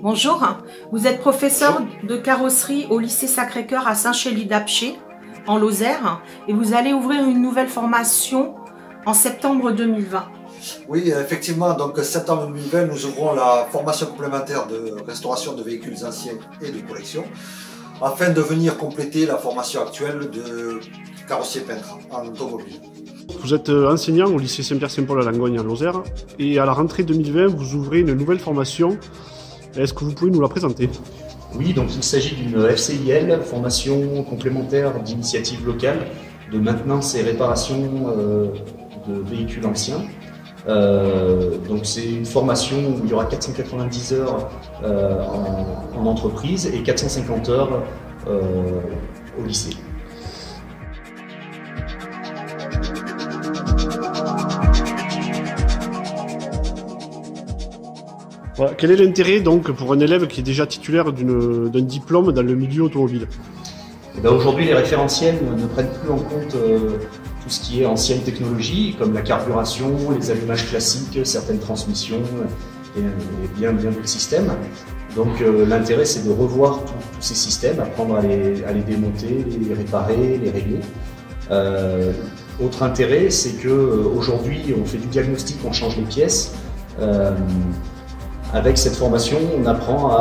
Bonjour, vous êtes professeur de carrosserie au lycée Sacré-Cœur à Saint-Chély-d'Apcher, en Lozère, et vous allez ouvrir une nouvelle formation en septembre 2020. Oui, effectivement, donc septembre 2020, nous ouvrons la formation complémentaire de restauration de véhicules anciens et de collection, afin de venir compléter la formation actuelle de carrossier peintre en automobile. Vous êtes enseignant au lycée Saint-Pierre-Saint-Paul à Langogne en Lozère, et à la rentrée 2020, vous ouvrez une nouvelle formation. Est-ce que vous pouvez nous la présenter? Oui, donc il s'agit d'une FCIL, formation complémentaire d'initiative locale de maintenance et réparation de véhicules anciens. Donc c'est une formation où il y aura 490 heures en entreprise et 450 heures au lycée. Voilà. Quel est l'intérêt donc pour un élève qui est déjà titulaire d'un diplôme dans le milieu automobile? Aujourd'hui, les référentiels ne prennent plus en compte tout ce qui est ancienne technologie, comme la carburation, les allumages classiques, certaines transmissions et bien d'autres systèmes. Donc l'intérêt, c'est de revoir tous ces systèmes, apprendre à les démonter, les réparer, les régler. Autre intérêt, c'est qu'aujourd'hui, on fait du diagnostic, on change les pièces. Avec cette formation, on apprend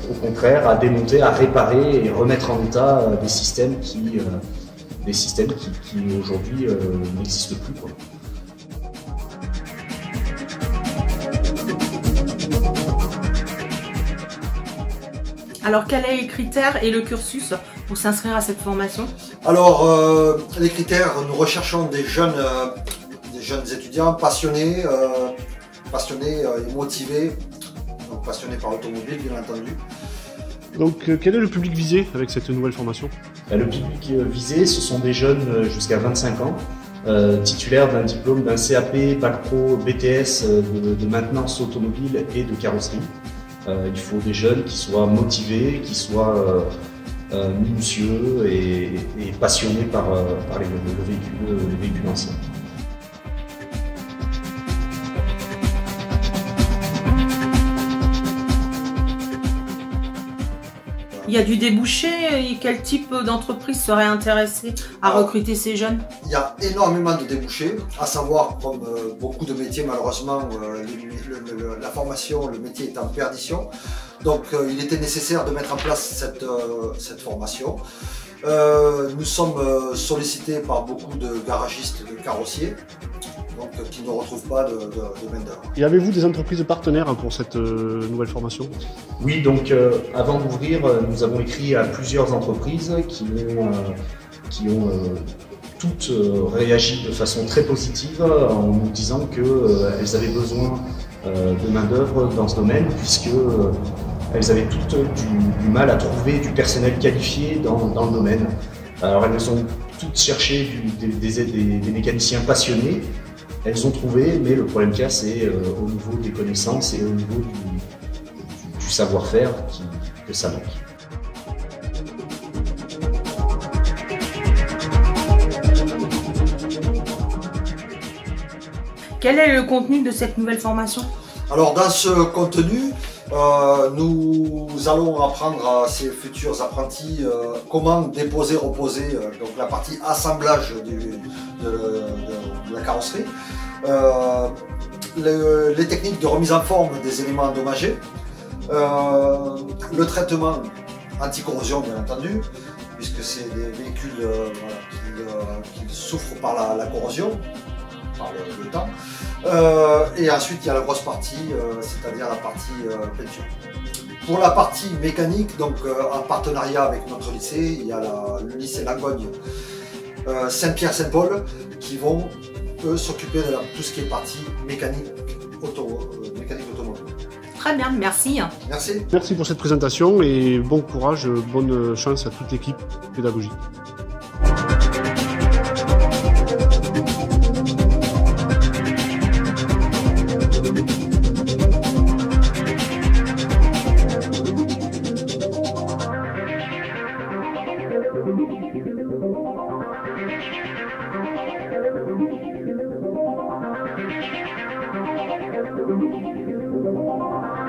au contraire à démonter, à réparer et remettre en état des systèmes qui aujourd'hui n'existent plus, quoi. Alors, quels sont les critères et le cursus pour s'inscrire à cette formation? Alors, les critères, nous recherchons des jeunes étudiants passionnés et motivés, donc passionnés par l'automobile, bien entendu. Donc, quel est le public visé avec cette nouvelle formation? Le public visé, ce sont des jeunes jusqu'à 25 ans, titulaires d'un diplôme d'un CAP, Bac Pro, BTS de maintenance automobile et de carrosserie. Il faut des jeunes qui soient motivés, qui soient minutieux et passionnés par les véhicules anciens. Il y a du débouché et quel type d'entreprise serait intéressée à recruter ces jeunes? Il y a énormément de débouchés, à savoir, comme beaucoup de métiers, malheureusement, la formation, le métier est en perdition. Donc il était nécessaire de mettre en place cette formation. Nous sommes sollicités par beaucoup de garagistes, de carrossiers, donc, qui ne retrouvent pas de main-d'œuvre. Et avez-vous des entreprises partenaires pour cette nouvelle formation? Oui, donc avant d'ouvrir, nous avons écrit à plusieurs entreprises qui ont toutes réagi de façon très positive en nous disant qu'elles avaient besoin de main-d'œuvre dans ce domaine, puisque elles avaient toutes du mal à trouver du personnel qualifié dans le domaine. Alors elles ont toutes cherché des mécaniciens passionnés. Elles ont trouvé, mais le problème qu'il y a, c'est au niveau des connaissances et au niveau du savoir-faire que ça manque. Quel est le contenu de cette nouvelle formation? Alors dans ce contenu, nous allons apprendre à ces futurs apprentis comment déposer, reposer, donc la partie assemblage de la carrosserie, les techniques de remise en forme des éléments endommagés, le traitement anti-corrosion bien entendu, puisque c'est des véhicules qui souffrent par la corrosion, par le temps. Et ensuite il y a la grosse partie, c'est-à-dire la partie peinture. Pour la partie mécanique, donc en partenariat avec notre lycée, il y a le lycée Langogne, Saint-Pierre-Saint-Paul, qui vont eux s'occuper de tout ce qui est partie mécanique automobile. Très bien, merci. Merci. Merci pour cette présentation et bon courage, bonne chance à toute l'équipe pédagogique. Thank you.